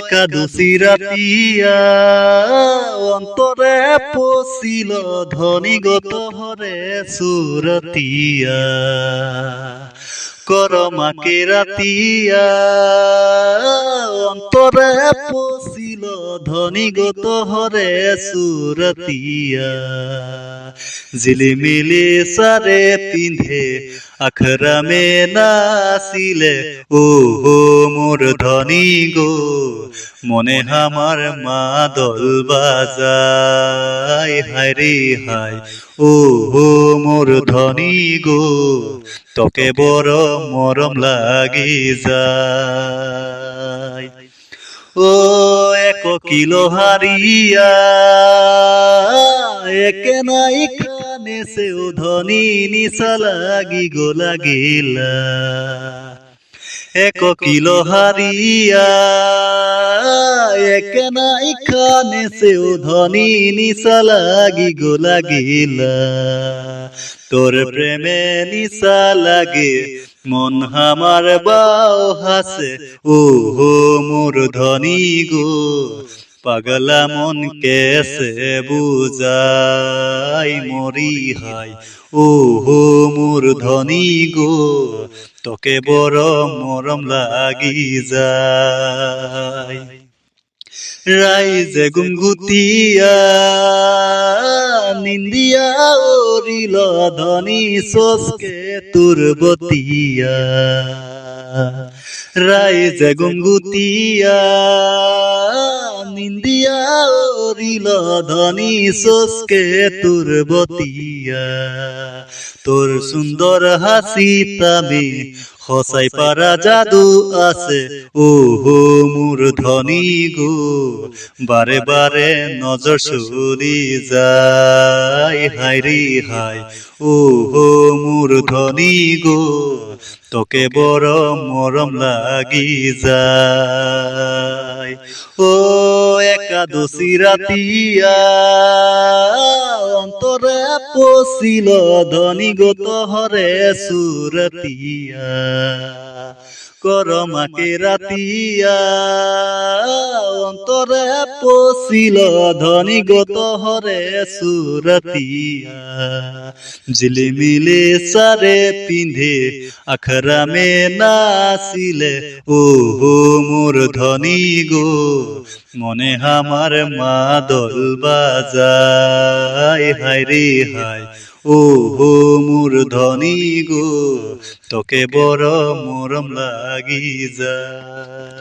একাদশী রাতিয়া অন্তরে পশিল ধনীগত হরে সুরতিয়া করমাকে রাতিয়া অন্তরে পশিল ধনীগত হরে সুরতিয়া ঝিলিমিলি সারে পিন্ধে আখরা মে নাচিলে ও হো মোর ধনী গো মনে আমার মাদল বাজায় হায় রে হায় ও হো মোর ধনী গো তোকে বড় মরম লাগি যায় ও এক কিলো হারিয়া একে নাই কানে সেও ধনী নিশা লাগি গো লাগিলা এক কিলো হারিয়া একে নাই কানে সেও ধনী নিশা লাগি গো লাগিলা তোর প্রেমে নিশা লাগে মন আমার বাও হাসে ও হো মোর ধনী গো পাগলা মন কেসে বুঝাই মরি হাই ও হো মোর ধনী গো তোকে বড় মরম লাগি যায় রাইজে গুনগুতিয়া নিন্দিয়া ওরিল ধনী সোসকে তোর বতিয়া রাইজে গুনগুতিয়া নিন্দিয়া ওরিল ধনী সোসকে তোর বতিয়া তোর সুন্দর হাসি তামি হসাই পারা জাদু আছে ও হো মোর ধনী গো বারে বারে নজর সরি যায় হায় রে হায় ও হো মোর ধনী গো তোকে বড় মরম লাগি যায় ও একাদশী রাতিয়া অন্তরে পশিল ধনীগত হরে সুরতিয়া করমাকে রাতিয়া অন্তরে পশিল ধনীগত হরে সুরতিয়া ঝিলিমিলি সারে পিন্ধে আখরা মে নাচিলে ও হো মোর ধনী গো মনে আমার মাদল বাজায় হায় রে হায় ও হো মোর ধনী গো তোকে বড় মরম লাগি যায়।